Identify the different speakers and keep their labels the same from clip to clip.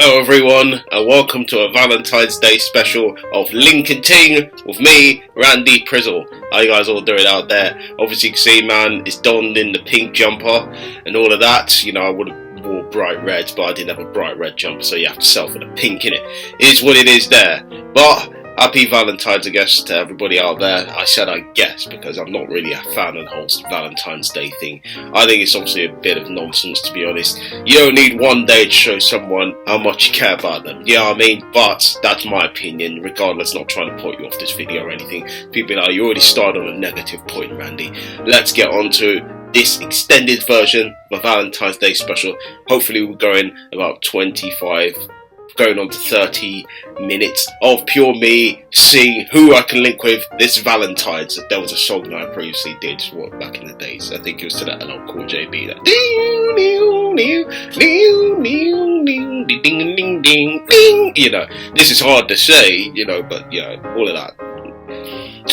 Speaker 1: Hello everyone, and welcome to a Valentine's Day special of Link and Ting with me, Randy Prizzle. How you guys all doing out there? Obviously you can see, man, it's donned in the pink jumper and all of that. You know, I would have wore bright reds, but I didn't have a bright red jumper, so you have to settle for the pink in it. It is what it is there. But happy Valentine's, I guess, to everybody out there. I said I guess because I'm not really a fan of the whole Valentine's Day thing. I think it's obviously a bit of nonsense, to be honest. You don't need one day to show someone how much you care about them. You know what I mean? But that's my opinion, regardless, not trying to put you off this video or anything. People are like, you already started on a negative point, Randy. Let's get on to this extended version of a Valentine's Day special. Hopefully we're going about 25 going on to 30 minutes of pure me seeing who I can link with this Valentine's. There was a song that I previously did back in the days. I think it was to that LL Cool J beat. That you know, this is hard to say, you know, but yeah, all of that.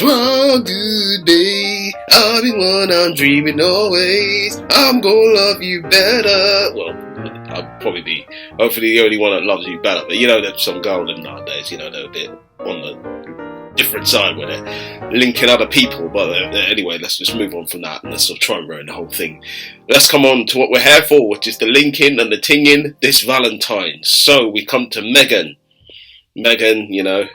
Speaker 1: One good day, I'll be one I'm dreaming always. I'm gonna love you better. Well, I'll probably be hopefully the only one that loves you better. But you know, there's some girls nowadays, you know, they're a bit on the different side with it, linking other people. But anyway, let's just move on from that and let's not try and ruin the whole thing. Let's come on to what we're here for, which is the linking and the tinging this Valentine's. So we come to Megan. Megan, you know,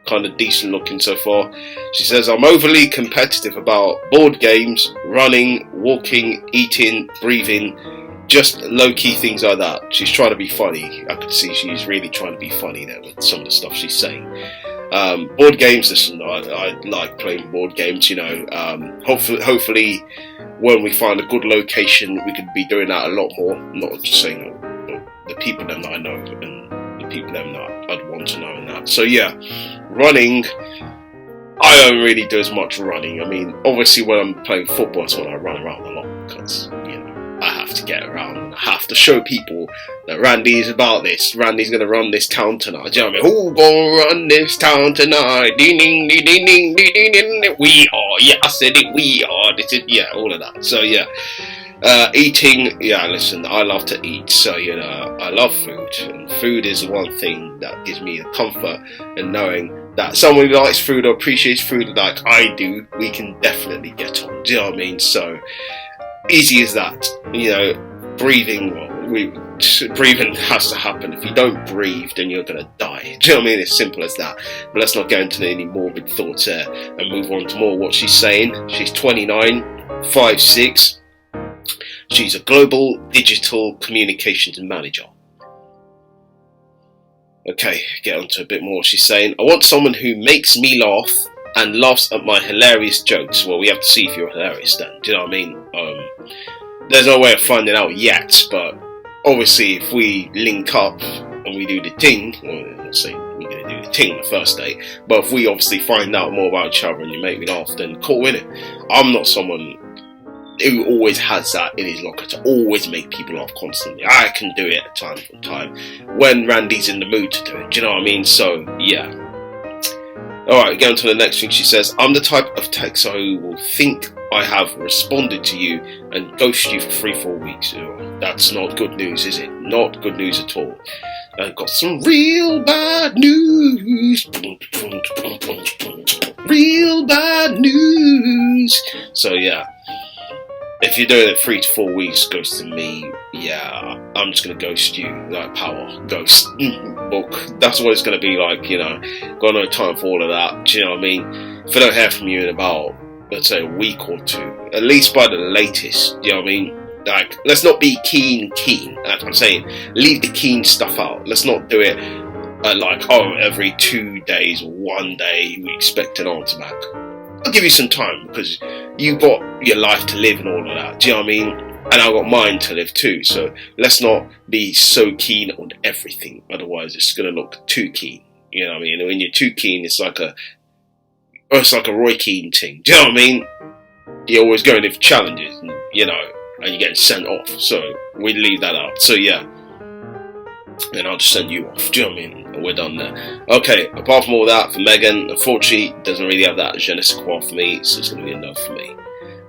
Speaker 1: kind of decent looking so far. She says, I'm overly competitive about board games, running, walking, eating, breathing, just low-key things like that. She's trying to be funny. I could see she's really trying to be funny there with some of the stuff she's saying. Board games, listen, I like playing board games, you know. Hopefully when we find a good location we could be doing that a lot more. Not just saying the people that I know and the people that I'd want to know and that. So yeah, running, I don't really do as much running. I mean, obviously when I'm playing football, that's when I run around a lot because, you know, I have to get around and I have to show people that Randy is about this. Randy's going to run this town tonight. Do you know what I mean? Who gonna run this town tonight? Ding, ding, ding, ding, ding, ding, ding, ding. We are. Yeah, I said it. We are. This is, yeah, all of that. So yeah. Eating, yeah, listen, I love to eat, so, you know, I love food, and food is the one thing that gives me the comfort in knowing that someone who likes food or appreciates food like I do, we can definitely get on, do you know what I mean? So, easy as that, you know. Breathing, breathing has to happen. If you don't breathe, then you're going to die, do you know what I mean? It's simple as that. But let's not go into any morbid thoughts there, and move on to more what she's saying. She's 29, 5'6". She's a global digital communications manager. Okay, get on to a bit more. She's saying, I want someone who makes me laugh and laughs at my hilarious jokes. Well, we have to see if you're hilarious then. Do you know what I mean? There's no way of finding out yet, but obviously if we link up and we do the ting, well, let's say we're going to do the ting the first day, but if we obviously find out more about each other and you make me laugh, then cool, innit? I'm not someone who always has that in his locker to always make people laugh constantly. I can do it time from time when Randy's in the mood to do it. Do you know what I mean? So yeah. Alright, going to the next thing. She says, I'm the type of texter who will think I have responded to you and ghost you for 3-4 weeks. Oh, that's not good news, is it? Not good news at all. I've got some real bad news. Real bad news. So yeah. If you're doing it 3 to 4 weeks ghosting me, yeah, I'm just going to ghost you, like power, ghost, book. That's what it's going to be like, you know. Got no time for all of that, do you know what I mean? If I don't hear from you in about, let's say, a week or two, at least by the latest, do you know what I mean? Like, let's not be keen, that's what I'm saying. Leave the keen stuff out. Let's not do it like, oh, every 2 days or 1 day we expect an answer back. I'll give you some time because you got your life to live and all of that. Do you know what I mean? And I've got mine to live too. So let's not be so keen on everything. Otherwise, it's going to look too keen. You know what I mean? And when you're too keen, it's like a Roy Keane thing. Do you know what I mean? You're always going in for challenges, and, you know, and you're getting sent off. So we leave that out. So yeah. And I'll just send you off. Do you know what I mean? And we're done there. Okay, apart from all that, for Megan, unfortunately, doesn't really have that je ne sais quoi for me, so it's going to be a no for me.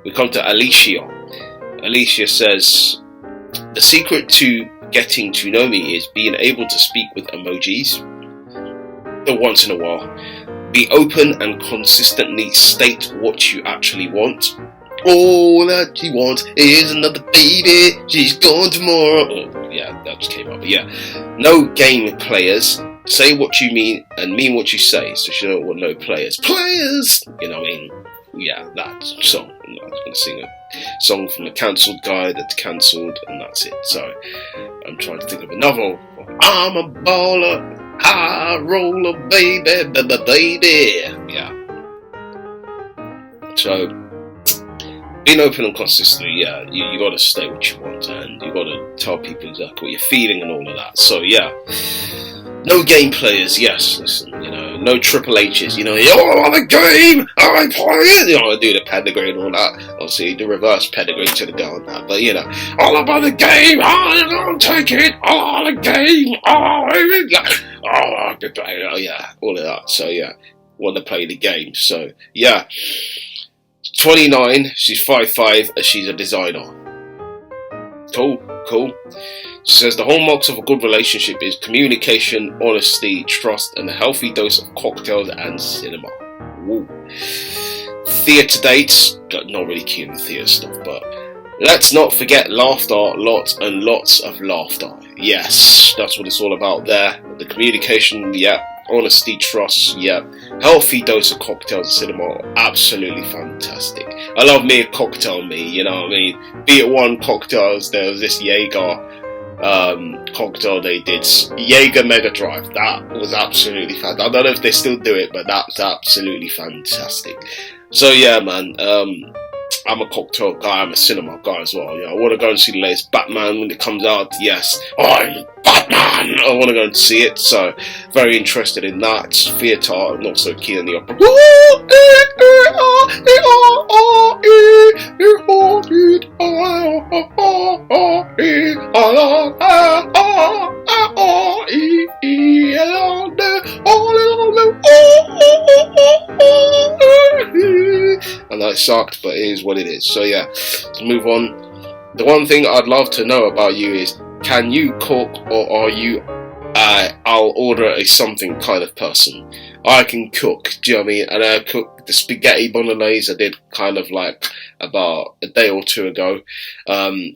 Speaker 1: We come to Alicia. Alicia says, the secret to getting to know me is being able to speak with emojis once in a while. Be open and consistently state what you actually want. All that she wants is another baby. She's gone tomorrow. Oh, yeah, that just came up. But yeah, no game players. Say what you mean and mean what you say. So she don't want no players. Players! You know what I mean? Yeah, that song. I'm not going to sing a song from a cancelled guy that's cancelled, and that's it. So I'm trying to think of another one. I'm a baller. High roller, baby, baby. Yeah. So, being open and consistent, yeah, you got to state what you want, and you got to tell people exactly what you're feeling and all of that. So, yeah. No game players, yes, listen, no Triple H's, all about the game, I play it, I do the pedigree and all that, obviously the reverse pedigree to the girl and that, but all about the game, I'm gonna take it, all the game, yeah, all of that, so yeah, want to play the game, so yeah, 29, she's 5'5", she's a designer, cool. She says the hallmarks of a good relationship is communication, honesty, trust, and a healthy dose of cocktails and cinema. Woo. Theatre dates, not really keen on theatre stuff, but let's not forget laughter, lots and lots of laughter. Yes, that's what it's all about there. The communication, yeah. Honesty, trust, yeah. Healthy dose of cocktails and cinema, absolutely fantastic. I love me a cocktail, you know what I mean? Be it one cocktails, there was this Jaeger cocktail they did, Jaeger Mega Drive, that was absolutely fantastic. I don't know if they still do it, but that's absolutely fantastic. So yeah, man, I'm a cocktail guy, I'm a cinema guy as well. I want to go and see the latest Batman when it comes out. Yes, I'm Batman! I want to go and see it, so very interested in that. Theatre, I'm not so keen on the opera. And that sucked, but it is what it is. So yeah, let's move on. The one thing I'd love to know about you is, can you cook, or are you I'll order a something kind of person? I can cook, do you know what I mean? And I cooked the spaghetti bolognese I did kind of like about a day or two ago.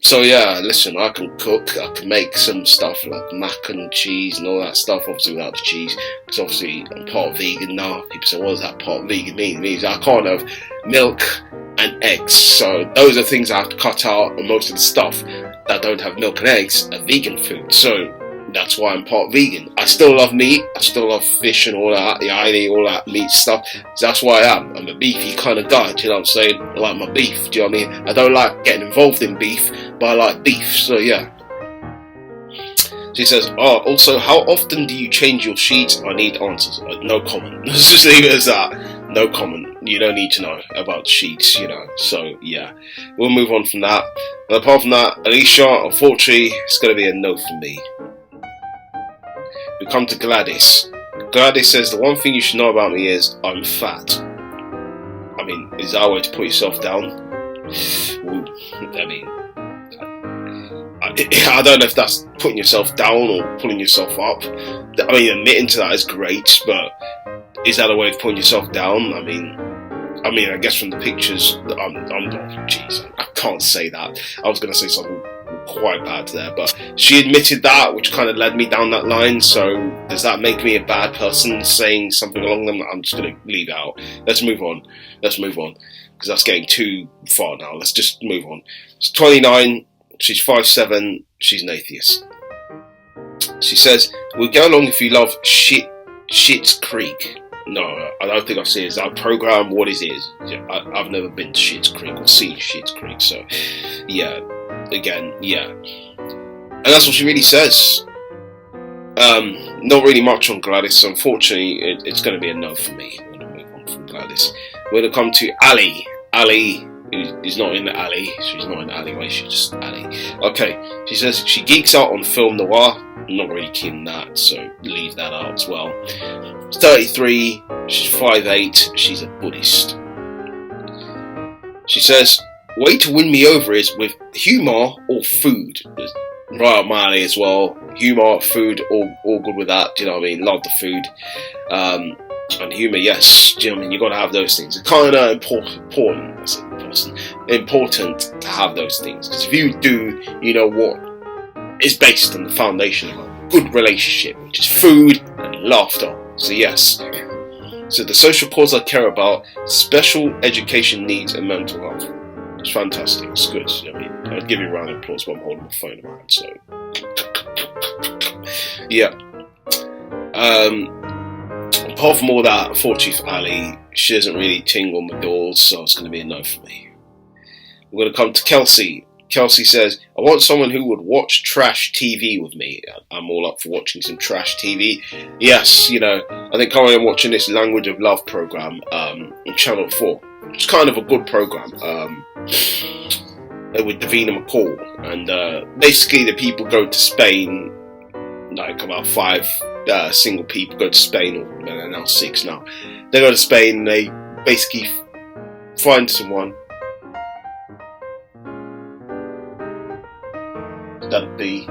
Speaker 1: So yeah, listen, I can cook, I can make some stuff like mac and cheese and all that stuff, obviously without the cheese, because obviously I'm part vegan now. People say, what does that part vegan mean? It means I can't have milk and eggs, so those are things I have to cut out, and most of the stuff that don't have milk and eggs are vegan food, so that's why I'm part vegan. I still love meat, I still love fish and all that, yeah, I eat all that meat stuff, so that's why I am. I'm a beefy kind of guy, do you know what I'm saying? I like my beef, do you know what I mean? I don't like getting involved in beef, but I like beef, so yeah. She says, also, how often do you change your sheets? I need answers. No comment. Let's just leave it as that. No comment. You don't need to know about sheets, So, yeah. We'll move on from that. And apart from that, Alicia, unfortunately, it's going to be a no for me. We come to Gladys. Gladys says, the one thing you should know about me is I'm fat. I mean, is that a way to put yourself down? I mean, I don't know if that's putting yourself down or pulling yourself up. I mean, admitting to that is great, but is that a way of putting yourself down? I mean, I guess from the pictures, I can't say that. I was going to say something quite bad there, but she admitted that, which kind of led me down that line. So does that make me a bad person saying something along them? I'm just going to leave it out. Let's move on, because that's getting too far now. Let's just move on. It's 29. She's 5'7", she's an atheist. She says, we'll go along if you love Schitt's Creek. No, I don't think I've seen it. Is that a program? What is it? I've never been to Schitt's Creek or seen Schitt's Creek, so yeah, again, yeah. And that's what she really says. Not really much on Gladys, so unfortunately it's going to be a no for me. I'm going to move on from Gladys. We're going to come to Ali. Ali is not in the alley. She's not in the alleyway, she's just Ali. Okay, she says she geeks out on film noir. I'm not really keen on that, so leave that out as well. She's 33, she's 5'8", she's a Buddhist. She says, way to win me over is with humour or food. There's right up my alley as well. Humour, food, all good with that. Do you know what I mean? Love the food. And humour, yes. Do you know what I mean? You got to have those things. It's kind of important to have those things, because if you do, you know what? It's based on the foundation of a good relationship, which is food and laughter. So yes. So the social cause I care about: special education needs and mental health. It's fantastic. It's good. You know what I mean? I'd give you a round of applause while I'm holding my phone in my hand. So yeah. Apart from all that, unfortunately for Ali, she doesn't really tingle my doors, so it's going to be a no for me. We're going to come to Kelsey. Kelsey says, I want someone who would watch trash TV with me. I'm all up for watching some trash TV. Yes, you know, I think currently I'm watching this Language of Love program on Channel 4. It's kind of a good program with Davina McCall. And basically the people go to Spain, like about 5 single people go to Spain, or now 6 now. They go to Spain and they basically find someone. That'd be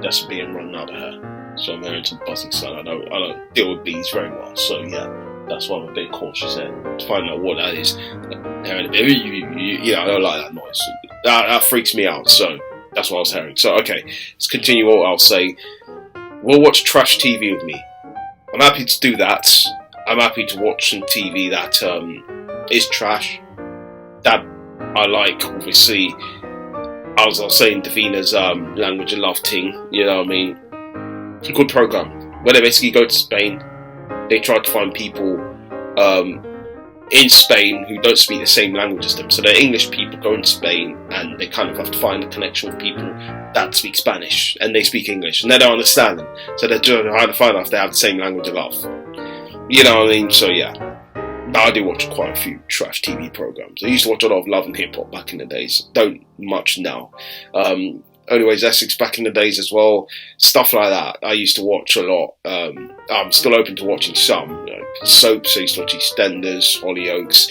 Speaker 1: that's being run out of her. So I'm hearing some buzzing sound. I don't deal with bees very well, so yeah, that's why I'm a bit cautious there to find out what that is. Hearing a bit, I don't like that noise. That freaks me out. So that's what I was hearing. So okay, let's continue. What I'll say. We'll watch trash TV with me. I'm happy to do that. I'm happy to watch some TV that is trash. That I like, obviously. As I was saying, Davina's Language of Love Ting, you know what I mean? Good program. Where they basically go to Spain, they try to find people in Spain who don't speak the same language as them. So they're English people going to Spain, and they kind of have to find a connection with people that speak Spanish, and they speak English, and they don't understand them. So they're trying to find out if they have the same language of love. You know what I mean? So yeah. I do watch quite a few trash TV programs. I used to watch a lot of Love and Hip Hop back in the days. Don't much now. Anyways, Essex back in the days as well. Stuff like that. I used to watch a lot. I'm still open to watching some. Soaps. I used to watch EastEnders, Hollyoaks.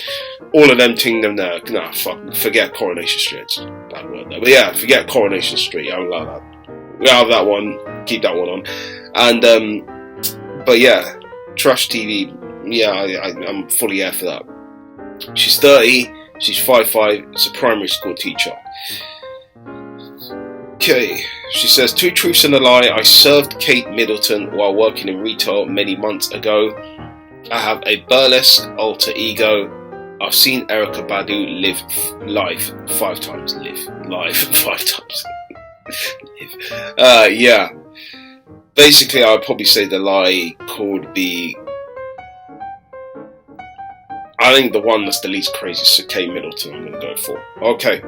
Speaker 1: All of them ting them there. Nah, forget Coronation Street. It's a bad word there. But yeah, forget Coronation Street. I don't like that. We'll have that one. Keep that one on. And, but yeah, trash TV. Yeah, I'm fully here for that. She's 30, she's 5'5", she's a primary school teacher. Okay, she says, 2 truths and a lie. I served Kate Middleton while working in retail many months ago. I have a burlesque alter ego. I've seen Erykah Badu live live 5 times. Yeah. Basically, I'd probably say the lie could be, I think the one that's the least crazy is Kate Middleton. I'm going to go for. Okay.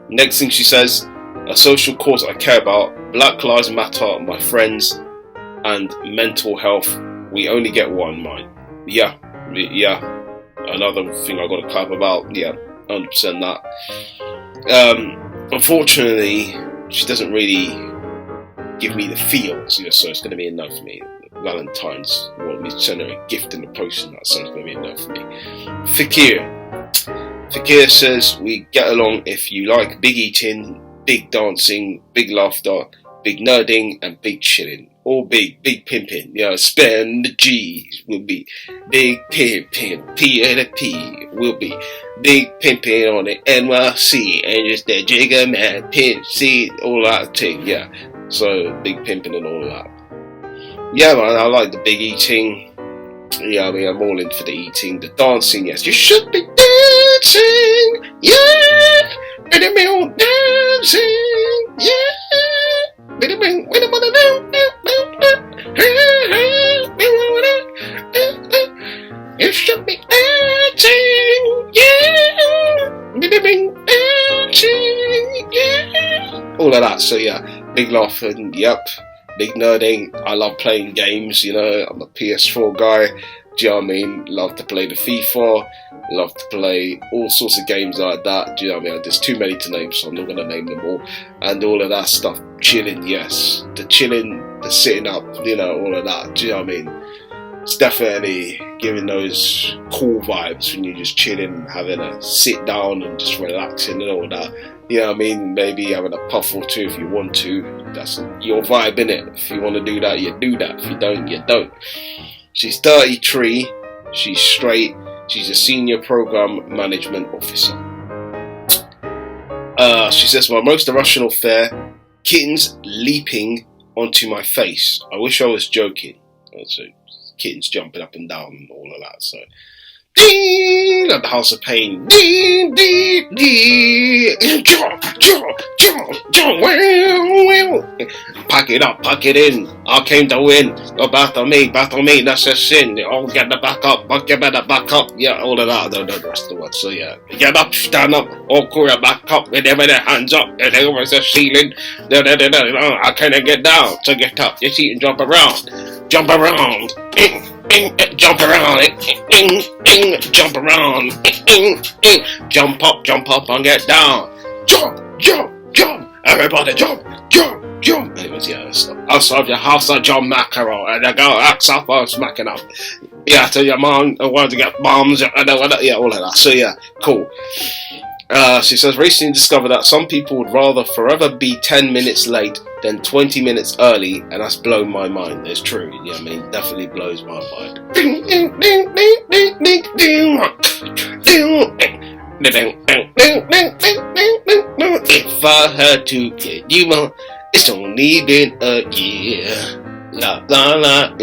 Speaker 1: Next thing she says, a social cause I care about: Black Lives Matter, my friends, and mental health. We only get one, mine. Yeah. Another thing I got to clap about. Yeah, 100% that. Unfortunately, she doesn't really give me the feels, so it's going to be a no for me. Valentine's, me send her a gift in the post, and that, so it's going to be enough for me. Fakir says, we get along if you like big eating, big dancing, big laughter, big nerding, and big chilling. All big pimping. Spend the G's. Will be big pimping. P and a P will be big pimping on the NYC, and just that jigger man, pimp, see, all that thing. Yeah. So big pimping and all of that. Yeah, man, I like the big eating. Yeah, I mean, I'm all in for the eating. The dancing, yes. You should be dancing, yeah. Better be all dancing, yeah. Better be, you should be dancing, yeah. Better be dancing, yeah. All of that, so yeah. Big laughing, yep. Big nerding. I love playing games, I'm a PS4 guy. Do you know what I mean? Love to play the FIFA. Love to play all sorts of games like that. Do you know what I mean? There's too many to name, so I'm not going to name them all. And all of that stuff. Chilling, yes. The chilling, the sitting up, all of that. Do you know what I mean? It's definitely giving those cool vibes when you're just chilling, having a sit down and just relaxing and all that. You know what I mean? Maybe having a puff or two if you want to. That's your vibe, innit? If you want to do that, you do that. If you don't, you don't. She's 33. She's straight. She's a senior program management officer. She says, my most irrational fear, kittens leaping onto my face. I wish I was joking. So kittens jumping up and down and all of that. So ding at the House of Pain. Ding, ding, ding. Jump, jump, jump, jump. Well. Pack it up, pack it in. I came to win. Go battle me, that's a sin. Oh, get the back up, you better back up. Yeah, all of that. I don't know the rest of the words. So yeah. Get up, stand up, all cool, back up, with their hands up, and over the ceiling. I can't get down, so get up, your seat and jump around. Jump around. Jump around, jump around, jump up and get down. Jump, jump, jump. Everybody jump, jump, jump. Anyways, yeah, outside your house, I jump mackerel, and I go axe up, I'm smacking up. Yeah, tell your mom, I want to get bombs, yeah, all of that. So yeah, cool. She says, recently discovered that some people would rather forever be 10 minutes late than 20 minutes early, and that's blown my mind. It's true, yeah, I mean, definitely blows my mind. If I had to get you on, it's only been a year. La la la,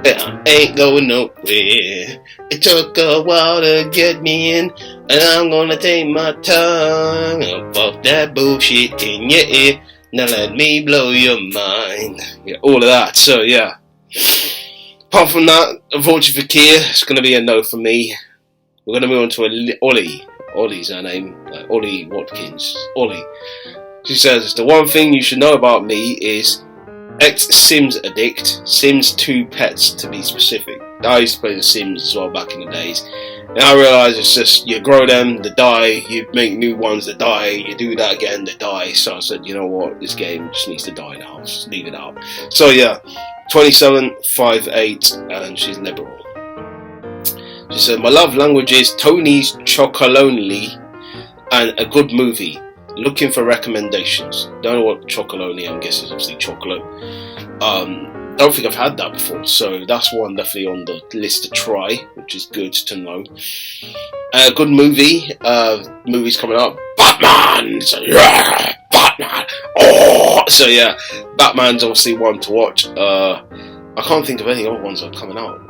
Speaker 1: I ain't going nowhere. It took a while to get me in, and I'm gonna take my time and fuck that bullshit in your ear. Now let me blow your mind. Yeah, all of that. So yeah. Apart from that, unfortunately for Kia, it's gonna be a no for me. We're gonna move on to Ollie. Ollie's her name, like Ollie Watkins. Ollie. She says, the one thing you should know about me is ex-Sims addict, Sims 2 pets to be specific. I used to play the Sims as well back in the days. Now I realise it's just, you grow them, they die, you make new ones that die, you do that again, they die. So I said, you know what, this game just needs to die now, just leave it out. So yeah, 27, 5'8", and she's liberal. She said, my love language is Tony's Chocolonely and a good movie. Looking for recommendations. Don't know what chocolonely, I'm guessing it's obviously chocolate. Don't think I've had that before, so that's one definitely on the list to try, which is good to know. Good movie. Movie's coming up. Batman! So yeah, Batman! Oh! So yeah, Batman's obviously one to watch. I can't think of any other ones that are coming out.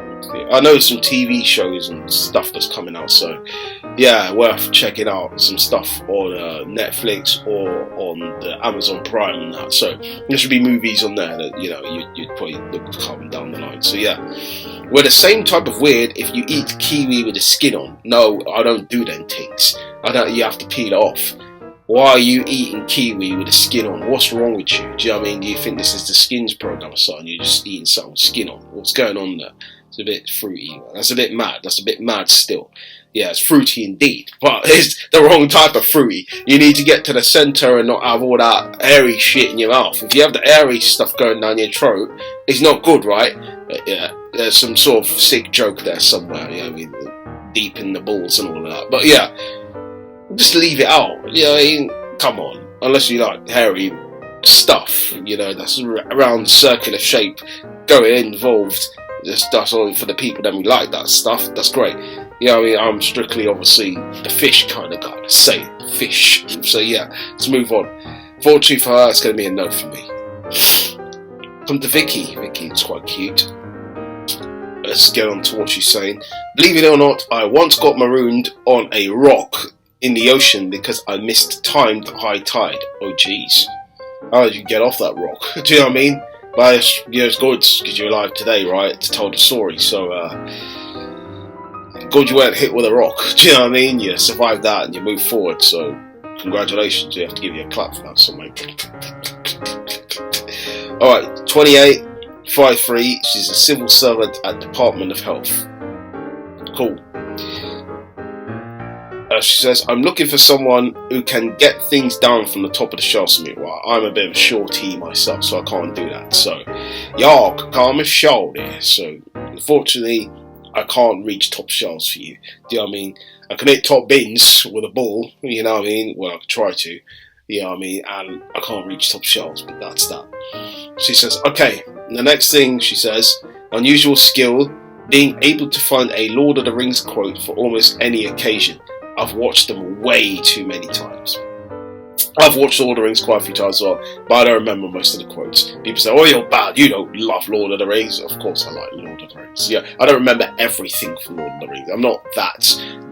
Speaker 1: I know some TV shows and stuff that's coming out, so yeah, worth checking out some stuff on Netflix or on the Amazon Prime and that. So there should be movies on there that you'd probably look to come down the line. So yeah, we're the same type of weird if you eat kiwi with the skin on. No, I don't do them things. You have to peel it off. Why are you eating kiwi with the skin on? What's wrong with you? Do you know what I mean? Do you think this is the skins program or something? You're just eating something with skin on. What's going on there? It's a bit fruity. That's a bit mad. That's a bit mad still. Yeah, it's fruity indeed, but it's the wrong type of fruity. You need to get to the centre and not have all that airy shit in your mouth. If you have the airy stuff going down your throat, it's not good, right? But yeah, there's some sort of sick joke there somewhere. I mean, deep in the balls and all of that. But yeah, just leave it out. I mean, come on. Unless you like hairy stuff, that's around circular shape, going involved. That's only for the people that we like that stuff. That's great. I mean, I'm strictly, obviously, the fish kind of guy. Say fish. So yeah, let's move on. Fortunately for her, it's going to be a no for me. Come to Vicky. Vicky's quite cute. Let's get on to what she's saying. Believe it or not, I once got marooned on a rock in the ocean because I missed timed high tide. Oh, jeez. How did you get off that rock? Do you know what I mean? But it's good because you're alive today, right? To tell the story. So, good you weren't hit with a rock. Do you know what I mean? You survived that and you move forward. So, congratulations. You have to give you a clap for that. So, alright, 28, 5'3". She's a civil servant at Department of Health. Cool. She says, I'm looking for someone who can get things down from the top of the shelf to me. Well, I'm a bit of a shorty myself, so I can't do that. So, y'all can call me shorty. So, Unfortunately, I can't reach top shelves for you. Do you know what I mean? I can hit top bins with a ball, you know what I mean? Well, I can try to, you know what I mean? And I can't reach top shelves, but that's that. She says, okay, the next thing she says, unusual skill, being able to find a Lord of the Rings quote for almost any occasion. I've watched them way too many times. I've watched Lord of the Rings quite a few times as well, but I don't remember most of the quotes. People say, oh, you're bad, you don't love Lord of the Rings. Of course I like Lord of the Rings. Yeah, I don't remember everything from Lord of the Rings. I'm not that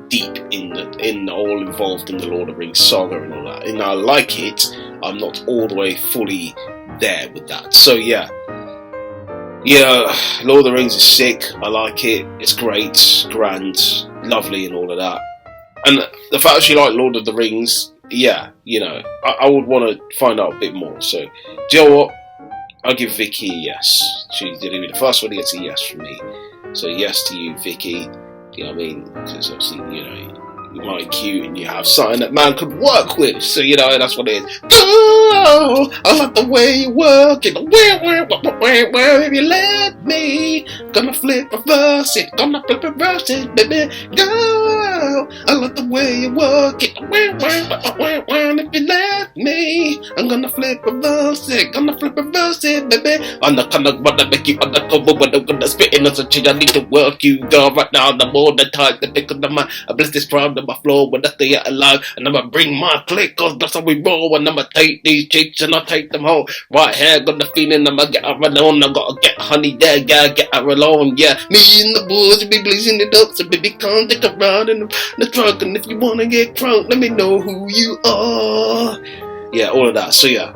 Speaker 1: deep in all involved in the Lord of the Rings saga and all that. And I like it, I'm not all the way fully there with that. So yeah, Lord of the Rings is sick, I like it, it's great, grand, lovely and all of that. And the fact that she liked Lord of the Rings, yeah, I would want to find out a bit more. So, do you know what? I'll give Vicky a yes. She's going to be the first one to get a yes from me. So, yes to you, Vicky. You know what I mean? Because obviously, you're mighty cute and you have something that man could work with. So, that's what it is. Girl, I love the way you work it. Where if you let me, gonna reverse it, baby. Girl, I love the way you work it. If you let me, I'm gonna reverse it, baby. I'm not gonna make you undercover, but I'm gonna spit in as a chick. I need to work you, girl, right now. The more the time, the thicker the mind. I bless this crowd on my floor when I stay alive, and I'ma bring my click, cause that's how we roll. And I'ma take these chicks and I'll take them home. Right here, got the feeling I'ma get her alone. I gotta get honey there, gotta get her alone. Yeah, me and the boys be blazing it up, so baby, come take a ride in the trunk. And if you wanna get crunk, let me know who you are. Yeah, all of that. So yeah.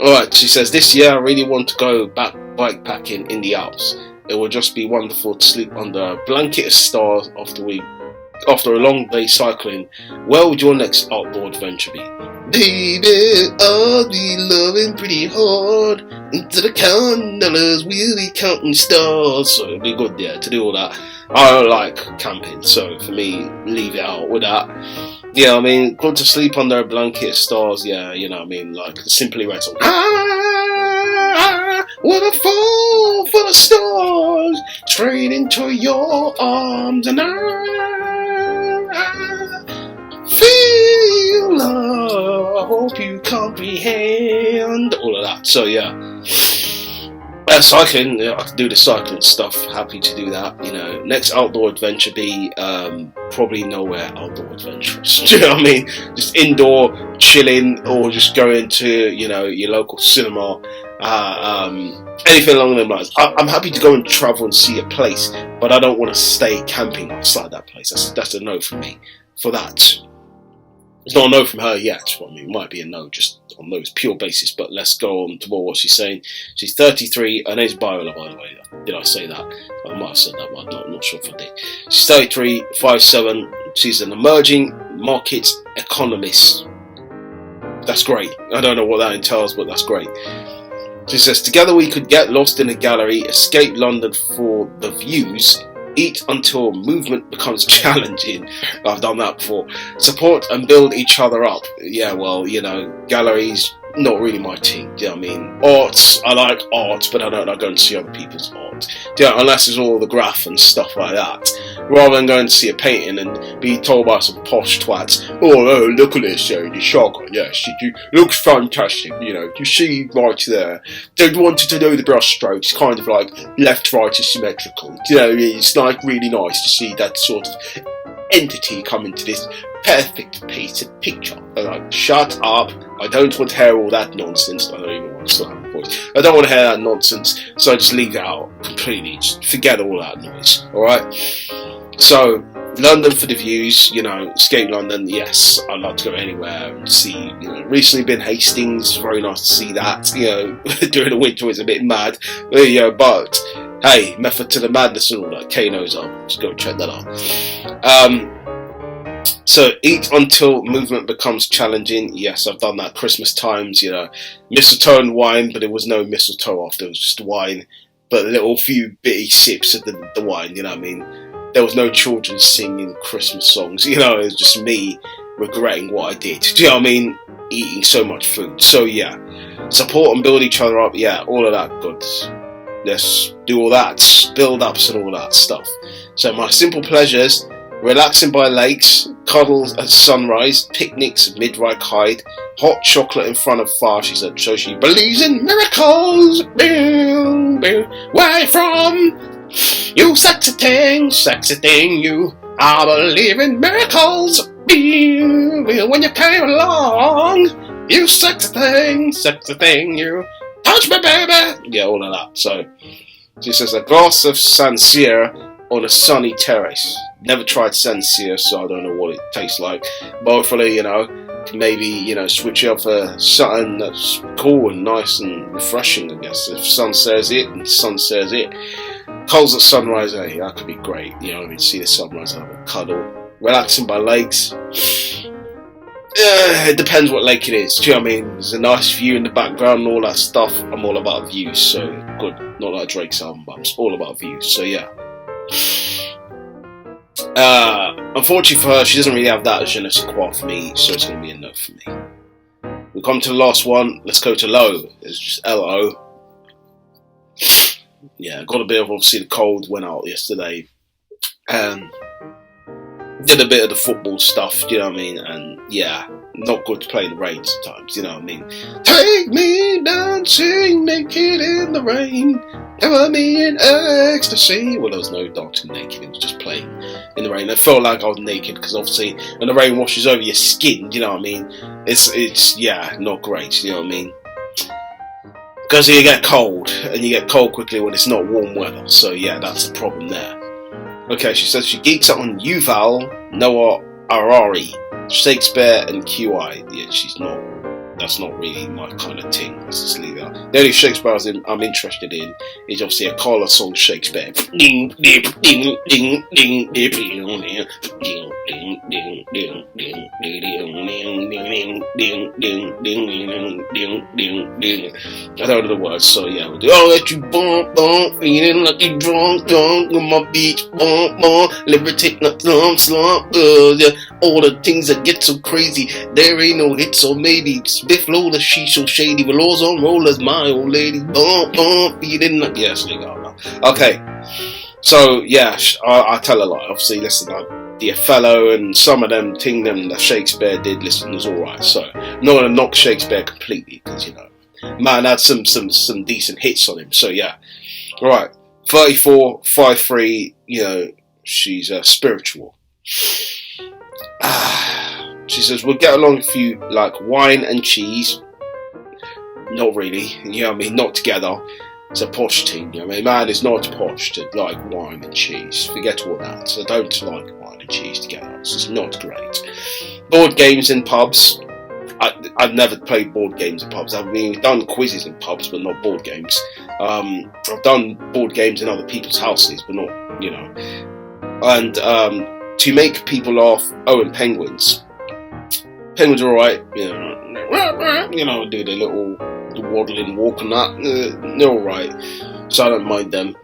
Speaker 1: Alright, she says, this year I really want to go back bikepacking in the Alps. It will just be wonderful to sleep under a blanket of stars after a long day cycling. Where would your next outdoor adventure be? Baby, I'll be loving pretty hard. Into the counting dollars, we'll be counting stars. So it'll be good there to do all that. I don't like camping, so for me, leave it out with that. Yeah, I mean, good to sleep under a blanket of stars. Yeah, like the Simply Red song. I wanna fall for the stars, straight into your arms, and I feel love. I hope you comprehend all of that. So yeah. Cycling, I can do the cycling stuff, happy to do that. Next outdoor adventure be probably nowhere outdoor adventurous. Do you know what I mean? Just indoor chilling, or just going to your local cinema, anything along those lines. I'm happy to go and travel and see a place, but I don't want to stay camping outside that place. That's a no from me for that. It's not a no from her yet. Well, I mean, it might be a no just on those pure basis, but let's go on to more what she's saying. She's 33. Her name's Viola, by the way. Did I say that? I might have said that, but I'm not sure if I did. She's 33, 5'7". She's an emerging market economist. That's great. I don't know what that entails, but that's great. She says, together we could get lost in a gallery, escape London for the views, eat until movement becomes challenging. I've done that before. Support and build each other up. Yeah, well, galleries, not really my thing. Do you know what I mean? Arts, I like art, but I don't like going to see other people's art. Unless it's all the graph and stuff like that. Rather than going to see a painting and be told by some posh twats, oh, look at this, the shark, yes, it looks fantastic, you see right there. They wanted to know the brush strokes, kind of like left, right is symmetrical. It's like really nice to see that sort of entity come into this perfect piece of picture. I'm like, shut up, I don't want to hear all that nonsense. I don't even want to slam my voice. I don't want to hear that nonsense, so I just leave it out completely. Just forget all that noise, alright? So, London for the views, escape London, yes, I'd like to go anywhere and see, recently been Hastings, very nice to see that, during the winter is a bit mad, but, hey, method to the madness and all that, Kano's on, just go check that out. So, eat until movement becomes challenging, yes, I've done that, Christmas times, mistletoe and wine, but there was no mistletoe after, it was just wine, but a little few bitty sips of the wine, you know what I mean? There was no children singing Christmas songs, it was just me regretting what I did. Do you know what I mean? Eating so much food. So yeah, support and build each other up. Yeah, all of that good. let's do all that, build-ups and all that stuff. So my simple pleasures: relaxing by lakes, cuddles at sunrise, picnics mid-ride hide, hot chocolate in front of fire. She said, so she believes in miracles. Where from? You sexy thing, you. I believe in miracles. When you came along, you sexy thing, you. Touch me, baby. Yeah, all of that. So she says, a glass of Sancerre on a sunny terrace. Never tried Sancerre, so I don't know what it tastes like. But hopefully, maybe, switch up for something that's cool and nice and refreshing, I guess. If sun says it and sun says it. Coals at sunrise, that could be great. See the sunrise, have a cuddle. Relaxing by lakes. It depends what lake it is. Do you know what I mean? There's a nice view in the background and all that stuff. I'm all about views, so good. Not like Drake's album, but I'm all about views. So yeah. Unfortunately for her, she doesn't really have that je ne sais quoi for me, so it's going to be a no for me. We come to the last one. Let's go to low. It's just LO. Yeah, got a bit of, obviously, the cold. Went out yesterday. Did a bit of the football stuff, do you know what I mean? And yeah, not good to play in the rain sometimes, you know what I mean? Take me dancing naked in the rain, cover me in ecstasy. Well, there was no dancing naked, it was just playing in the rain. I felt like I was naked because obviously when the rain washes over your skin, do you know what I mean? It's not great, do you know what I mean? Because you get cold, and you get cold quickly when it's not warm weather, so yeah, that's the problem there. Okay, she says she geeks out on Yuval Noah Harari, Shakespeare and QI. Yeah, that's not really my kind of thing. Let's just leave that. The only Shakespeare I'm interested in is obviously a Carla song Shakespeare. Ding, ding, ding, ding, ding, ding, ding, ding, ding, ding, ding, ding, ding. I don't know the words, so yeah, we'll do. I'll let you bump, feeling like you drunk on my beach, bump, libertate, not slump, yeah. All the things that get so crazy, there ain't no hits or maybe. Biff Lola, she's so shady, with laws on rollers, my old lady, bump, feeling like, yes, there you go. Okay, so yeah, I tell a lot. Obviously, listen, the Othello and some of them Ting them that Shakespeare did, listen, was alright. So I'm not gonna knock Shakespeare completely because man had some decent hits on him. So yeah, alright. 34, 5'3", she's spiritual. She says we'll get along if you like wine and cheese. Not really, you know what I mean? Not together. It's a posh thing, you know what I mean? Man, it's not posh to like wine and cheese. Forget all that. So don't like wine and cheese together. It's just not great. Board games in pubs. I've never played board games in pubs. I've done quizzes in pubs, but not board games. I've done board games in other people's houses, but not, And to make people laugh, and penguins. Penguins are alright, do the little waddling walk and that. They're alright, so I don't mind them.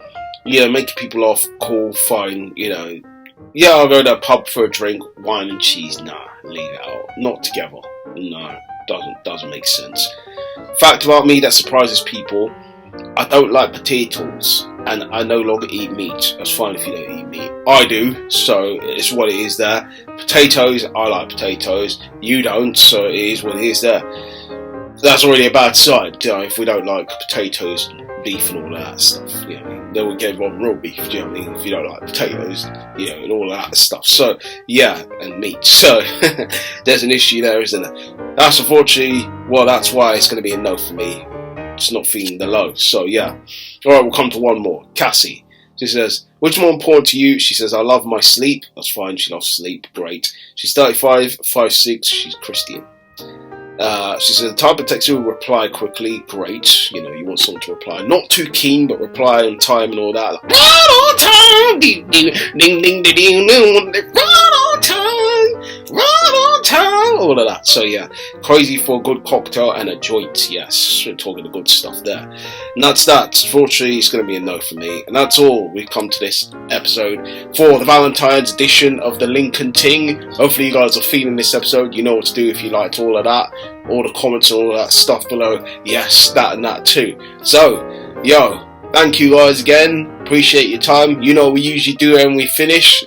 Speaker 1: Make people laugh, cool, fine, Yeah, I'll go to a pub for a drink, wine and cheese, nah, leave it out. Not together, no, doesn't make sense. Fact about me that surprises people, I don't like potatoes, and I no longer eat meat. That's fine if you don't eat meat. I do, so it's what it is there. Potatoes, I like potatoes. You don't, so it is what it is there. That's already a bad sign, if we don't like potatoes, beef and all that stuff. Then we get involved in real beef, do you know what I mean? If you don't like potatoes, and all that stuff. So, yeah, and meat. So, there's an issue there, isn't there? That's unfortunately, that's why it's going to be a no for me. Just not feeling the low. So yeah. Alright, we'll come to one more. Cassie. She says, which more important to you? She says, I love my sleep. That's fine, she loves sleep. Great. She's 35, 5'6", she's Christian. She says, the type of text you will reply quickly. Great. You want someone to reply. Not too keen, but reply on time and all that. Like, right on time! Ding, ding, ding, ding, ding, ding, right on time! Right on time! All of that. So yeah, crazy for a good cocktail and a joint. Yes, we're talking the good stuff there. And that's that. Fortunately, it's going to be a no for me. And that's all. We've come to this episode for the Valentine's edition of the Lincoln Ting. Hopefully you guys are feeling this episode. You know what to do if you liked all of that. All the comments and all that stuff below. Yes, that and that too. So, thank you guys again. Appreciate your time. You know what we usually do when we finish.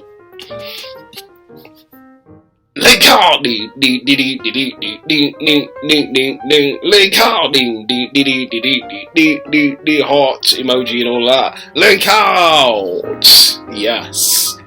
Speaker 1: Lick out, ding, ding, ding, ding, ding, ding, ding, ding, ding, ding, lick out, ding, ding, ding, ding, ding, ding, ding, ding, heart emoji and all that. Lick out, yes.